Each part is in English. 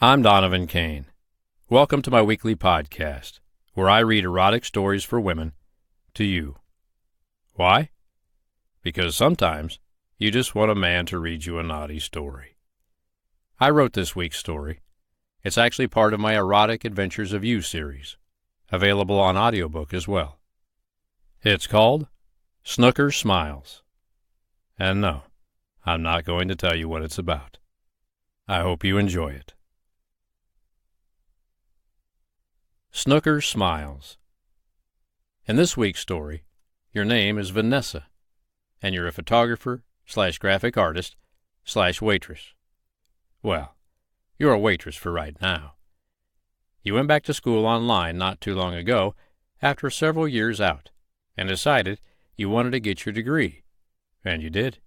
I'm Donovan Kane. Welcome to my weekly podcast, where I read erotic stories for women to you. Why? Because sometimes you just want a man to read you a naughty story. I wrote this week's story. It's actually part of my Erotic Adventures of You series, available on audiobook as well. It's called Snooker Smiles. And no, I'm not going to tell you what it's about. I hope you enjoy it. Snooker Smiles. In this week's story, your name is Vanessa, and you're a photographer/graphic artist/waitress. Well, you're a waitress for right now. You went back to school online not too long ago after several years out and decided you wanted to get your degree, and you did.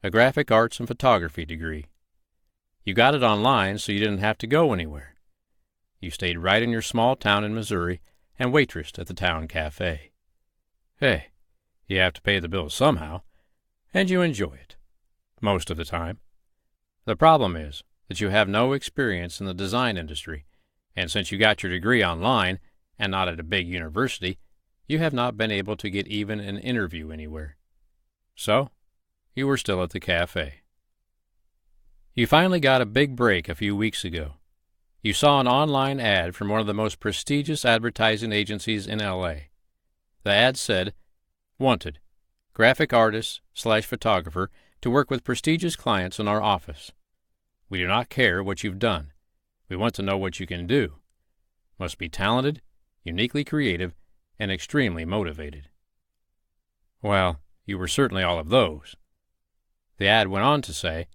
A graphic arts and photography degree. You got it online so you didn't have to go anywhere. You stayed right in your small town in Missouri and waitressed at the town cafe. Hey, you have to pay the bills somehow, and you enjoy it, most of the time. The problem is that you have no experience in the design industry, and since you got your degree online and not at a big university, you have not been able to get even an interview anywhere. So, you were still at the cafe. You finally got a big break a few weeks ago. You saw an online ad from one of the most prestigious advertising agencies in L.A. The ad said, "Wanted, graphic artist/photographer to work with prestigious clients in our office. We do not care what you've done. We want to know what you can do. Must be talented, uniquely creative, and extremely motivated." Well, you were certainly all of those. The ad went on to say,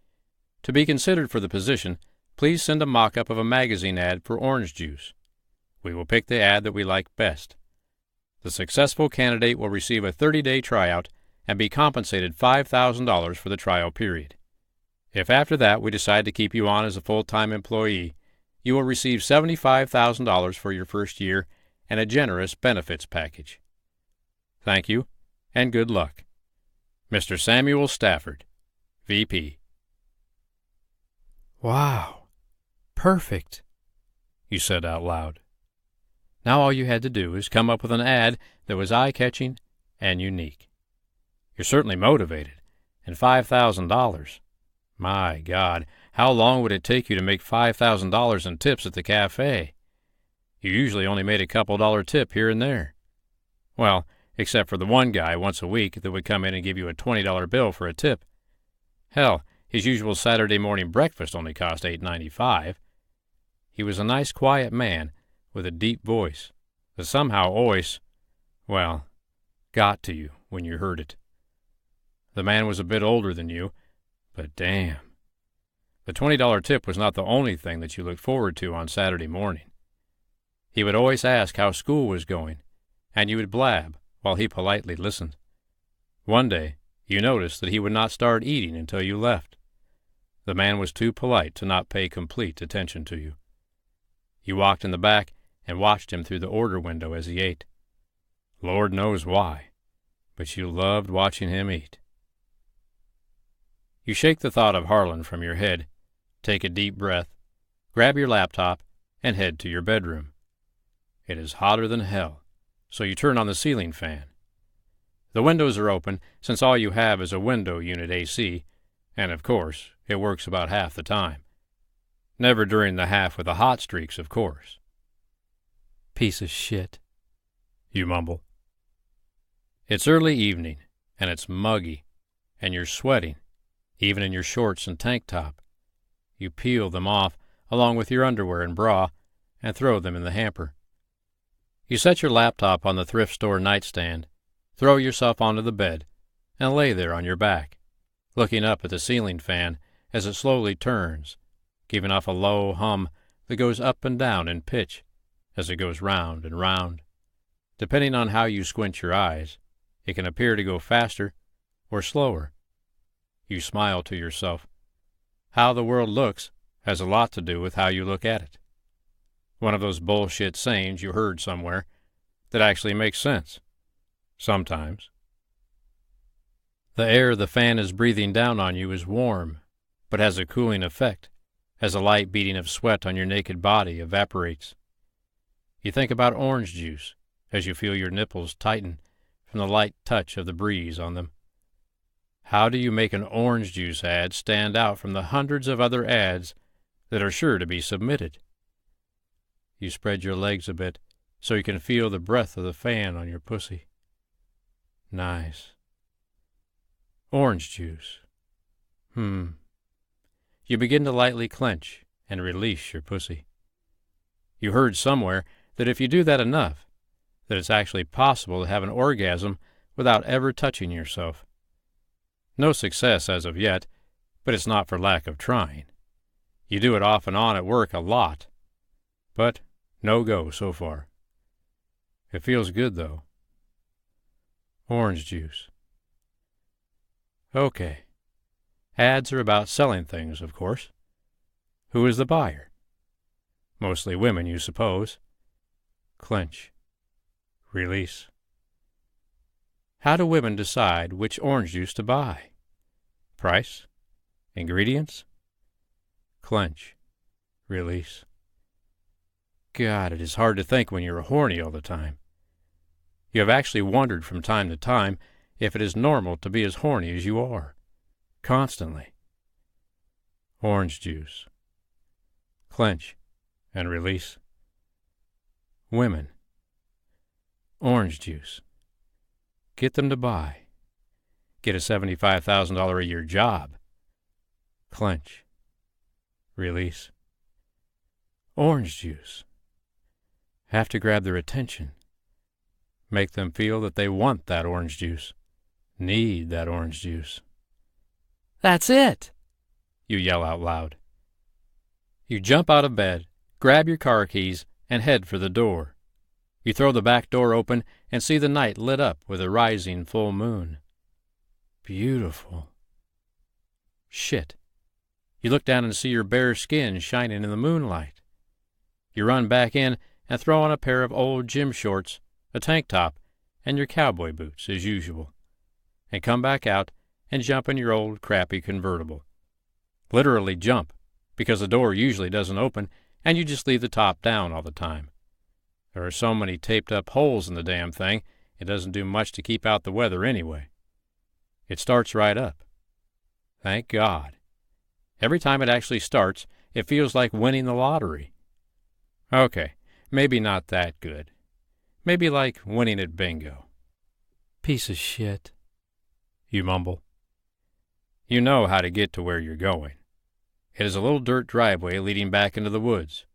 "To be considered for the position, please send a mock-up of a magazine ad for orange juice. We will pick the ad that we like best. The successful candidate will receive a 30-day tryout and be compensated $5,000 for the trial period. If after that we decide to keep you on as a full-time employee, you will receive $75,000 for your first year and a generous benefits package. Thank you, and good luck. Mr. Samuel Stafford, VP." "Wow. Perfect," you said out loud. Now all you had to do is come up with an ad that was eye-catching and unique. You're certainly motivated, and $5,000. My God, how long would it take you to make $5,000 in tips at the cafe? You usually only made a couple-dollar tip here and there. Well, except for the one guy once a week that would come in and give you a $20 bill for a tip. Hell, his usual Saturday morning breakfast only cost $8.95. He was a nice, quiet man with a deep voice that somehow always, well, got to you when you heard it. The man was a bit older than you, but damn. The $20 tip was not the only thing that you looked forward to on Saturday morning. He would always ask how school was going, and you would blab while he politely listened. One day, you noticed that he would not start eating until you left. The man was too polite to not pay complete attention to you. You walked in the back and watched him through the order window as he ate. Lord knows why, but you loved watching him eat. You shake the thought of Harlan from your head, take a deep breath, grab your laptop, and head to your bedroom. It is hotter than hell, so you turn on the ceiling fan. The windows are open since all you have is a window unit AC, and of course, it works about half the time. Never during the half with the hot streaks, of course. "Piece of shit," you mumble. It's early evening, and it's muggy, and you're sweating, even in your shorts and tank top. You peel them off, along with your underwear and bra, and throw them in the hamper. You set your laptop on the thrift store nightstand, throw yourself onto the bed, and lay there on your back, looking up at the ceiling fan as it slowly turns, giving off a low hum that goes up and down in pitch as it goes round and round. Depending on how you squint your eyes, it can appear to go faster or slower. You smile to yourself. How the world looks has a lot to do with how you look at it. One of those bullshit sayings you heard somewhere that actually makes sense. Sometimes. The air the fan is breathing down on you is warm, but has a cooling effect, as the light beating of sweat on your naked body evaporates. You think about orange juice as you feel your nipples tighten from the light touch of the breeze on them. How do you make an orange juice ad stand out from the hundreds of other ads that are sure to be submitted? You spread your legs a bit so you can feel the breath of the fan on your pussy. Nice. Orange juice. You begin to lightly clench and release your pussy. You heard somewhere that if you do that enough, that it's actually possible to have an orgasm without ever touching yourself. No success as of yet, but it's not for lack of trying. You do it off and on at work a lot, but no go so far. It feels good, though. Orange juice. Okay. Ads are about selling things, of course. Who is the buyer? Mostly women, you suppose. Clench. Release. How do women decide which orange juice to buy? Price? Ingredients? Clench. Release. God, it is hard to think when you're horny all the time. You have actually wondered from time to time if it is normal to be as horny as you are. Constantly. Orange juice. Clench and release. Women. Orange juice. Get them to buy. Get a $75,000 a year job. Clench. Release. Orange juice. Have to grab their attention. Make them feel that they want that orange juice. Need that orange juice. That's it! You yell out loud. You jump out of bed, grab your car keys, and head for the door. You throw the back door open and see the night lit up with a rising full moon. Beautiful. Shit. You look down and see your bare skin shining in the moonlight. You run back in and throw on a pair of old gym shorts, a tank top, and your cowboy boots, as usual, and come back out and jump in your old crappy convertible. Literally jump, because the door usually doesn't open, and you just leave the top down all the time. There are so many taped-up holes in the damn thing, it doesn't do much to keep out the weather anyway. It starts right up. Thank God. Every time it actually starts, it feels like winning the lottery. Okay, maybe not that good. Maybe like winning at bingo. Piece of shit, you mumble. You know how to get to where you're going. It is a little dirt driveway leading back into the woods.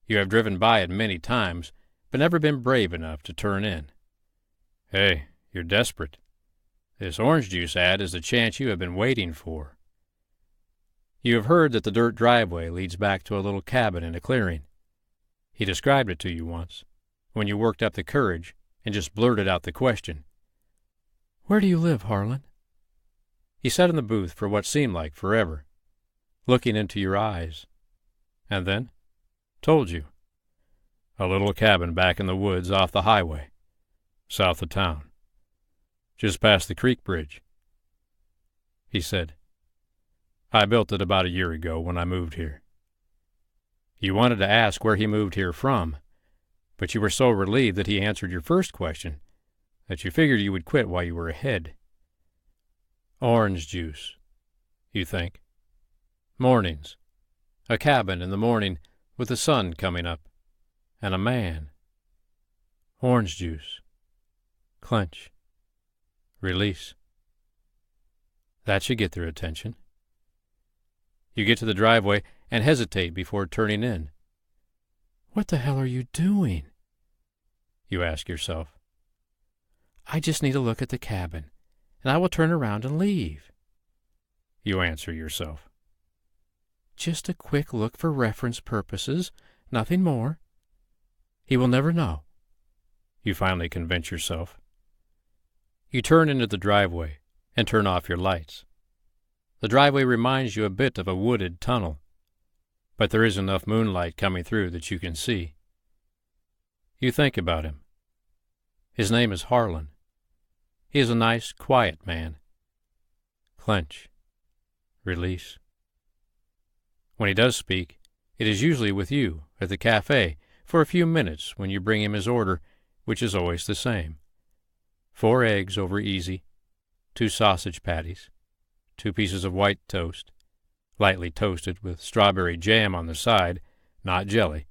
You have driven by it many times, but never been brave enough to turn in. Hey, you're desperate. This orange juice ad is the chance you have been waiting for. You have heard that the dirt driveway leads back to a little cabin in a clearing. He described it to you once, when you worked up the courage and just blurted out the question. Where do you live, Harlan? He sat in the booth for what seemed like forever, looking into your eyes, and then told you. A little cabin back in the woods off the highway, south of town, just past the creek bridge. He said, I built it about a year ago when I moved here. You wanted to ask where he moved here from, but you were so relieved that he answered your first question that you figured you would quit while you were ahead. Orange juice, you think. Mornings. A cabin in the morning with the sun coming up. And a man. Orange juice. Clench. Release. That should get their attention. You get to the driveway and hesitate before turning in. What the hell are you doing? You ask yourself. I just need to look at the cabin, and I will turn around and leave. You answer yourself. Just a quick look for reference purposes, nothing more. He will never know. You finally convince yourself. You turn into the driveway and turn off your lights. The driveway reminds you a bit of a wooded tunnel, but there is enough moonlight coming through that you can see. You think about him. His name is Harlan. He is a nice, quiet man. Clench. Release. When he does speak, it is usually with you at the cafe for a few minutes when you bring him his order, which is always the same. 4 eggs over easy, 2 sausage patties, 2 pieces of white toast, lightly toasted with strawberry jam on the side, not jelly,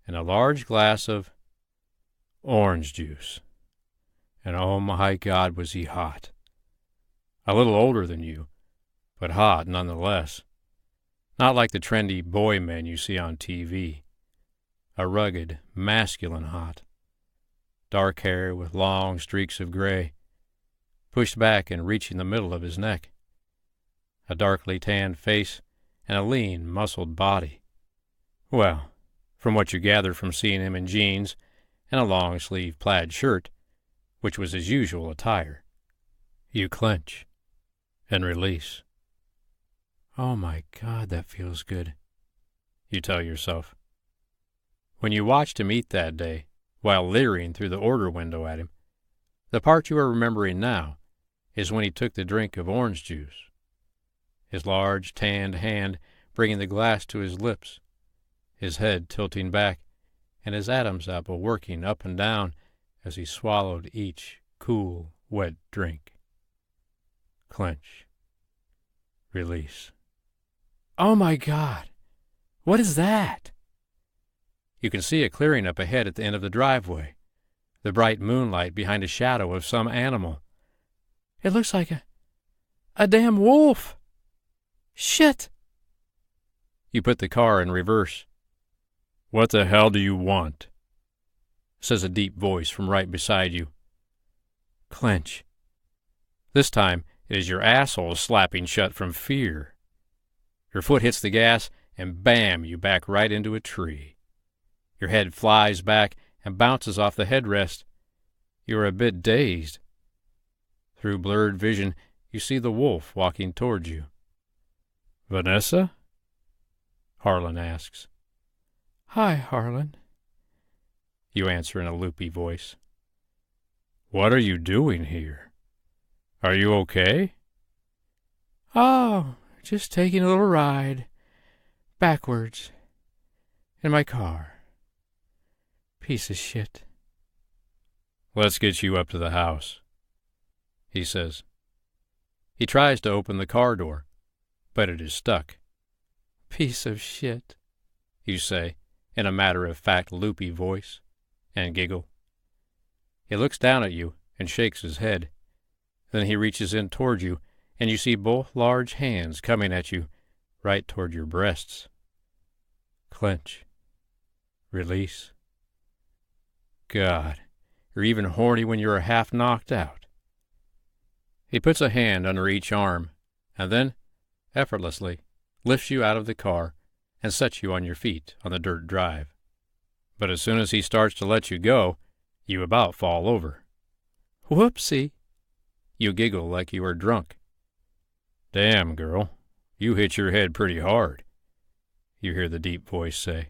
and a large glass of orange juice. And oh my God, was he hot. A little older than you, but hot nonetheless. Not like the trendy boy men you see on TV. A rugged, masculine hot. Dark hair with long streaks of gray, pushed back and reaching the middle of his neck. A darkly tanned face and a lean, muscled body. Well, from what you gather from seeing him in jeans and a long-sleeved plaid shirt, which was his usual attire, you clench and release. Oh my God, that feels good, you tell yourself. When you watched him eat that day, while leering through the order window at him, the part you are remembering now is when he took the drink of orange juice, his large, tanned hand bringing the glass to his lips, his head tilting back, and his Adam's apple working up and down as he swallowed each cool, wet drink. Clench. Release. Oh my God! What is that? You can see a clearing up ahead at the end of the driveway, the bright moonlight behind a shadow of some animal. It looks like a damn wolf! Shit! You put the car in reverse. What the hell do you want? Says a deep voice from right beside you. Clench. This time it is your asshole slapping shut from fear. Your foot hits the gas, and bam, you back right into a tree. Your head flies back and bounces off the headrest. You are a bit dazed. Through blurred vision, you see the wolf walking towards you. Vanessa? Harlan asks. Hi, Harlan. You answer in a loopy voice. What are you doing here? Are you okay? Oh, just taking a little ride. Backwards. In my car. Piece of shit. Let's get you up to the house, he says. He tries to open the car door, but it is stuck. Piece of shit, you say, in a matter-of-fact loopy voice, and giggle. He looks down at you and shakes his head. Then he reaches in toward you, and you see both large hands coming at you, right toward your breasts. Clench. Release. God, you're even horny when you are half knocked out. He puts a hand under each arm, and then, effortlessly, lifts you out of the car and sets you on your feet on the dirt drive. But as soon as he starts to let you go, you about fall over. Whoopsie! You giggle like you are drunk. Damn, girl, you hit your head pretty hard, you hear the deep voice say.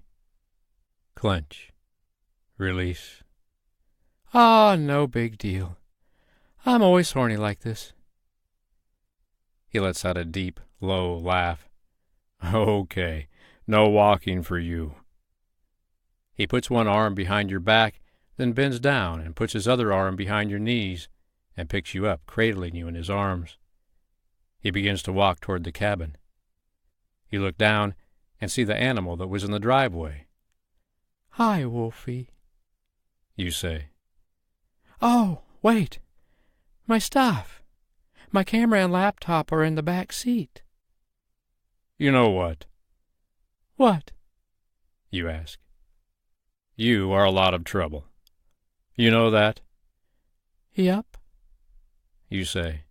Clench. Release. Ah, no big deal. I'm always horny like this. He lets out a deep, low laugh. Okay, no walking for you. He puts one arm behind your back, then bends down and puts his other arm behind your knees and picks you up, cradling you in his arms. He begins to walk toward the cabin. You look down and see the animal that was in the driveway. Hi, Wolfie, you say. Oh, wait. My stuff. My camera and laptop are in the back seat. You know what? What? You ask. You are a lot of trouble. You know that? Yep, you say.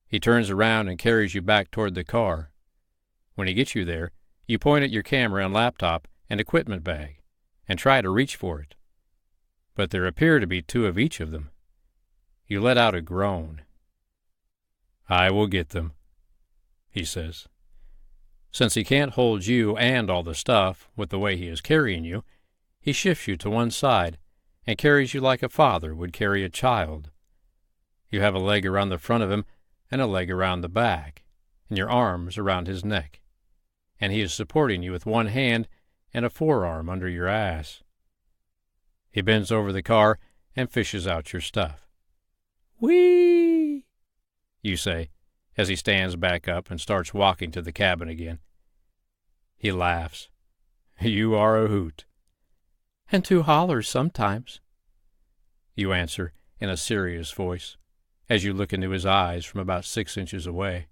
He turns around and carries you back toward the car. When he gets you there, you point at your camera and laptop and equipment bag and try to reach for it. But there appear to be 2 of each of them. You let out a groan. I will get them, he says. Since he can't hold you and all the stuff with the way he is carrying you, he shifts you to one side and carries you like a father would carry a child. You have a leg around the front of him and a leg around the back, and your arms around his neck. and he is supporting you with one hand and a forearm under your ass. He bends over the car and fishes out your stuff. "Whee!" you say, as he stands back up and starts walking to the cabin again. He laughs. "You are a hoot." "And two hollers sometimes," you answer in a serious voice, as you look into his eyes from about 6 inches away.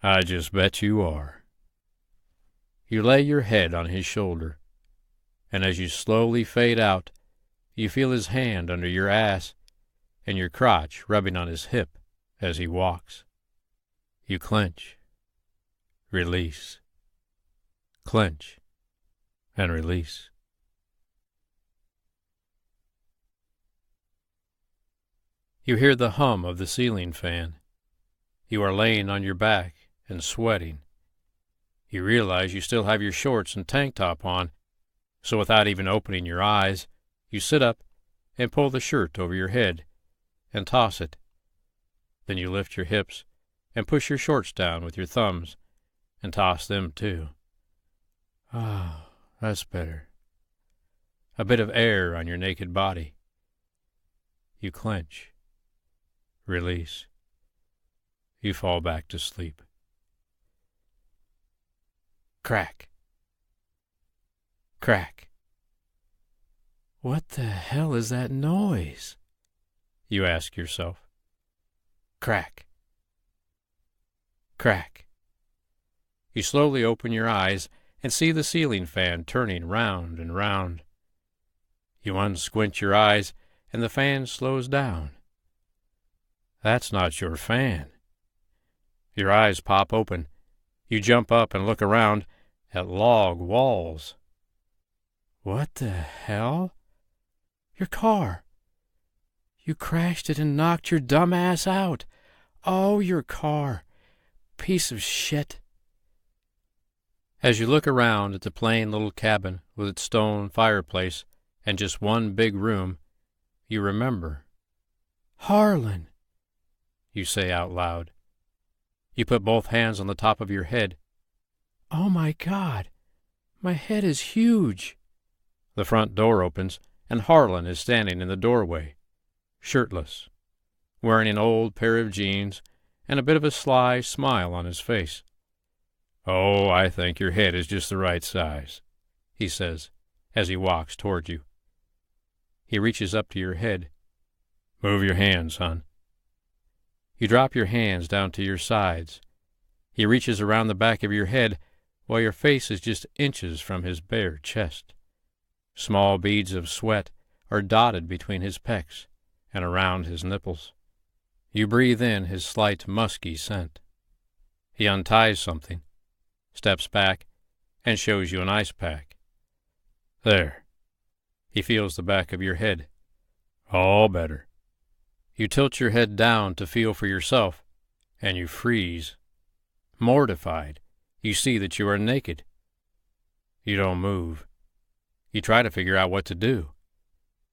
"I just bet you are." You lay your head on his shoulder, and as you slowly fade out, you feel his hand under your ass and your crotch rubbing on his hip as he walks. You clench, release, clench, and release. You hear the hum of the ceiling fan. You are laying on your back and sweating. You realize you still have your shorts and tank top on, so without even opening your eyes, you sit up and pull the shirt over your head and toss it. Then you lift your hips and push your shorts down with your thumbs and toss them too. Ah, that's better. A bit of air on your naked body. You clench, release. You fall back to sleep. Crack. Crack. What the hell is that noise? You ask yourself. Crack. Crack. You slowly open your eyes and see the ceiling fan turning round and round. You unsquint your eyes and the fan slows down. That's not your fan. Your eyes pop open. You jump up and look around at log walls. What the hell? Your car. You crashed it and knocked your dumb ass out. Oh, your car. Piece of shit. As you look around at the plain little cabin with its stone fireplace and just one big room, you remember. Harlan, you say out loud. You put both hands on the top of your head. Oh my God, my head is huge. The front door opens and Harlan is standing in the doorway, shirtless, wearing an old pair of jeans and a bit of a sly smile on his face. Oh, I think your head is just the right size, he says as he walks toward you. He reaches up to your head. Move your hands, hon. You drop your hands down to your sides. He reaches around the back of your head while your face is just inches from his bare chest. Small beads of sweat are dotted between his pecs and around his nipples. You breathe in his slight musky scent. He unties something, steps back, and shows you an ice pack. There. He feels the back of your head. All better. You tilt your head down to feel for yourself, and you freeze. Mortified, you see that you are naked. You don't move. You try to figure out what to do.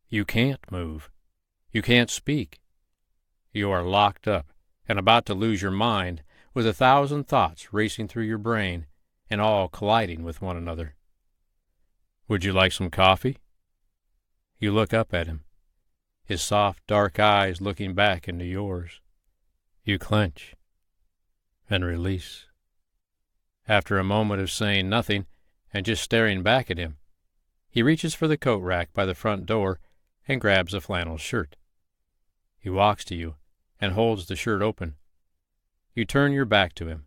You can't move. You can't speak. You are locked up and about to lose your mind with 1,000 thoughts racing through your brain and all colliding with one another. Would you like some coffee? You look up at him, his soft, dark eyes looking back into yours. You clench and release. After a moment of saying nothing and just staring back at him, he reaches for the coat rack by the front door and grabs a flannel shirt. He walks to you and holds the shirt open. You turn your back to him,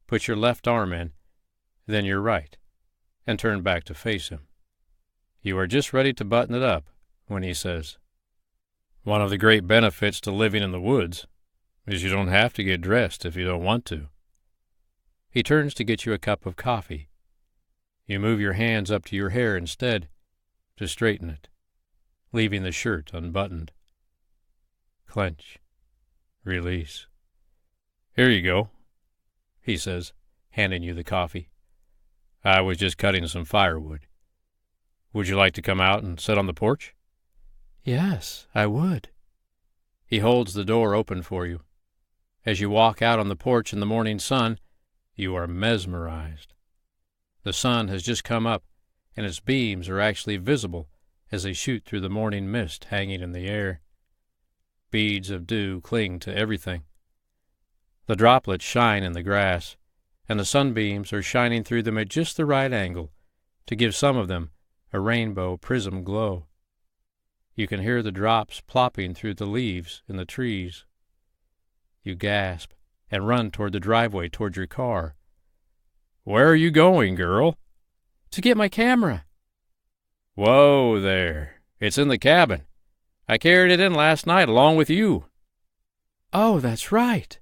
put your left arm in, then your right, and turn back to face him. You are just ready to button it up when he says, "One of the great benefits to living in the woods is you don't have to get dressed if you don't want to." He turns to get you a cup of coffee. You move your hands up to your hair instead to straighten it, leaving the shirt unbuttoned. Clench. Release. Here you go, he says, handing you the coffee. I was just cutting some firewood. Would you like to come out and sit on the porch? Yes, I would. He holds the door open for you. As you walk out on the porch in the morning sun, you are mesmerized. The sun has just come up, and its beams are actually visible as they shoot through the morning mist hanging in the air. Beads of dew cling to everything. The droplets shine in the grass, and the sunbeams are shining through them at just the right angle to give some of them a rainbow prism glow. You can hear the drops plopping through the leaves in the trees. You gasp and run toward the driveway toward your car. "Where are you going, girl?" "To get my camera." "Whoa there. It's in the cabin. I carried it in last night along with you." "Oh, that's right."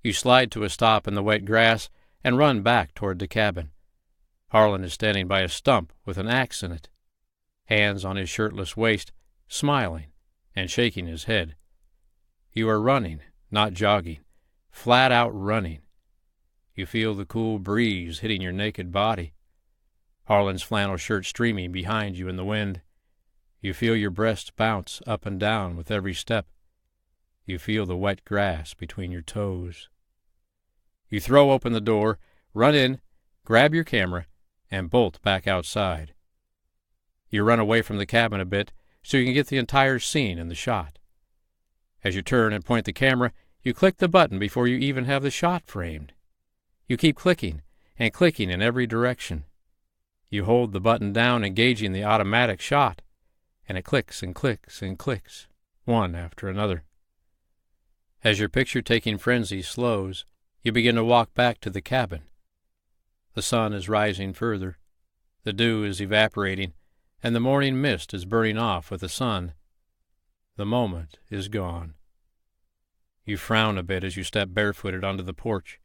You slide to a stop in the wet grass and run back toward the cabin. Harlan is standing by a stump with an axe in it, hands on his shirtless waist, smiling and shaking his head. You are running, not jogging, flat out running. You feel the cool breeze hitting your naked body. Harlan's flannel shirt streaming behind you in the wind. You feel your breasts bounce up and down with every step. You feel the wet grass between your toes. You throw open the door, run in, grab your camera, and bolt back outside. You run away from the cabin a bit so you can get the entire scene in the shot. As you turn and point the camera, you click the button before you even have the shot framed. You keep clicking and clicking in every direction. You hold the button down, engaging the automatic shot, and it clicks and clicks and clicks, one after another. As your picture-taking frenzy slows, you begin to walk back to the cabin. The sun is rising further, the dew is evaporating, and the morning mist is burning off with the sun. The moment is gone. You frown a bit as you step barefooted onto the porch.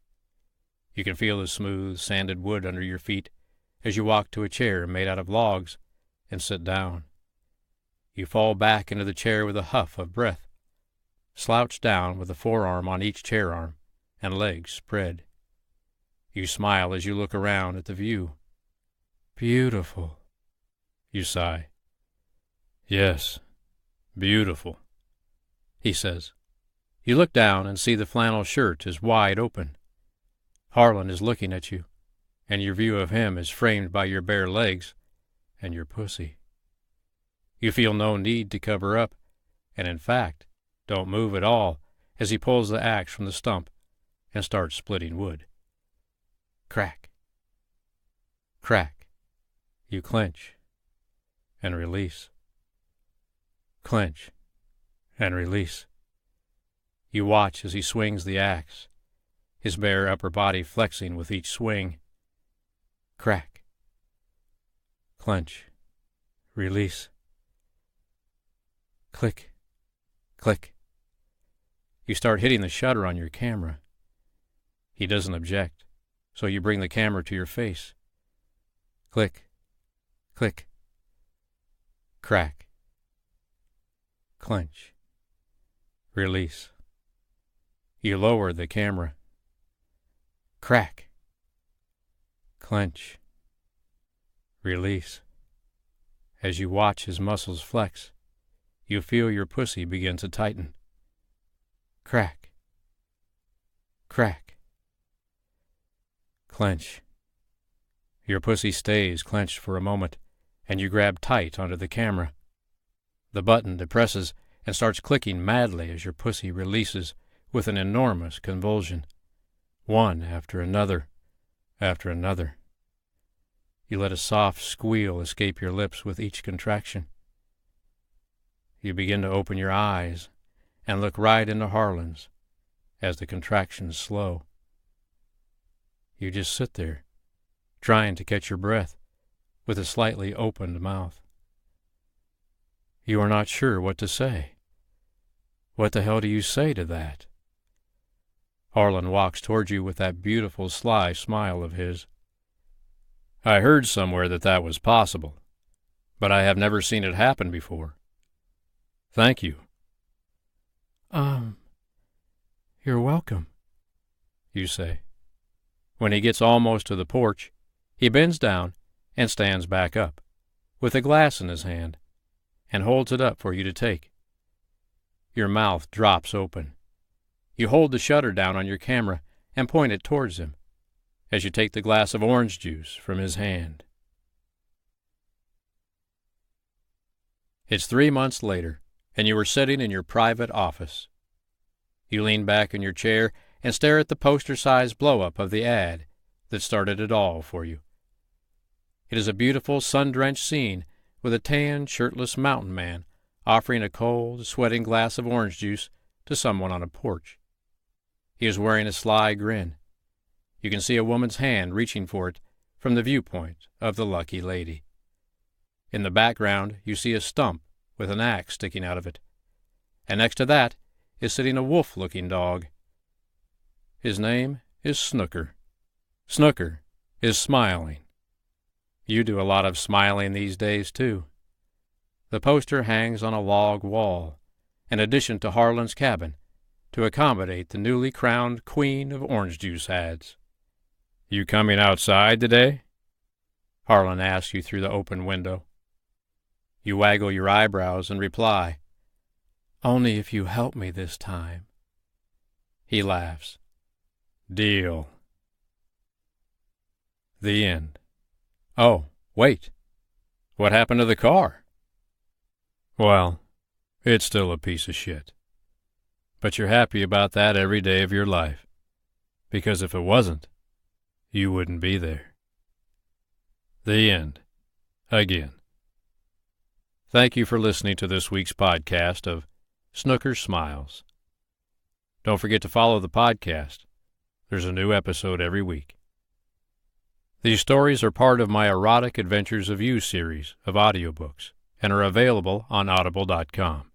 You can feel the smooth, sanded wood under your feet as you walk to a chair made out of logs and sit down. You fall back into the chair with a huff of breath, slouch down with a forearm on each chair arm and legs spread. You smile as you look around at the view. "Beautiful," you sigh. "Yes, beautiful," he says. You look down and see the flannel shirt is wide open. Harlan is looking at you, and your view of him is framed by your bare legs and your pussy. You feel no need to cover up, and in fact, don't move at all as he pulls the axe from the stump and starts splitting wood. Crack. Crack. You clench and release. Clench and release. You watch as he swings the axe, his bare upper body flexing with each swing. Crack. Clench. Release. Click. Click. You start hitting the shutter on your camera. He doesn't object, so you bring the camera to your face. Click. Click. Crack. Clench. Release. You lower the camera. Crack. Clench. Release. As you watch his muscles flex, you feel your pussy begin to tighten. Crack. Crack. Clench. Your pussy stays clenched for a moment, and you grab tight onto the camera. The button depresses and starts clicking madly as your pussy releases with an enormous convulsion, one after another, after another. You let a soft squeal escape your lips with each contraction. You begin to open your eyes and look right into Harlan's as the contractions slow. You just sit there, trying to catch your breath with a slightly opened mouth. You are not sure what to say. What the hell do you say to that? Harlan walks toward you with that beautiful, sly smile of his. I heard somewhere that was possible, but I have never seen it happen before. Thank you. You're welcome, you say. When he gets almost to the porch, he bends down and stands back up, with a glass in his hand, and holds it up for you to take. Your mouth drops open. You hold the shutter down on your camera and point it towards him. as you take the glass of orange juice from his hand. It's 3 months later, and you are sitting in your private office. You lean back in your chair and stare at the poster-sized blow-up of the ad that started it all for you. It is a beautiful, sun-drenched scene with a tan, shirtless mountain man offering a cold, sweating glass of orange juice to someone on a porch. He is wearing a sly grin. You can see a woman's hand reaching for it from the viewpoint of the lucky lady. In the background, you see a stump with an axe sticking out of it, and next to that is sitting a wolf-looking dog. His name is Snooker. Snooker is smiling. You do a lot of smiling these days, too. The poster hangs on a log wall, an addition to Harlan's cabin, to accommodate the newly crowned queen of orange juice ads. "You coming outside today?" Harlan asks you through the open window. You waggle your eyebrows and reply, "Only if you help me this time." He laughs. "Deal." The end. Oh, wait. What happened to the car? Well, it's still a piece of shit. But you're happy about that every day of your life, because if it wasn't, you wouldn't be there. The end. Again. Thank you for listening to this week's podcast of Snooker Smiles. Don't forget to follow the podcast. There's a new episode every week. These stories are part of my Erotic Adventures of You series of audiobooks and are available on audible.com.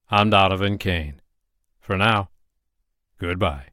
I'm Donovan Kane. For now, goodbye.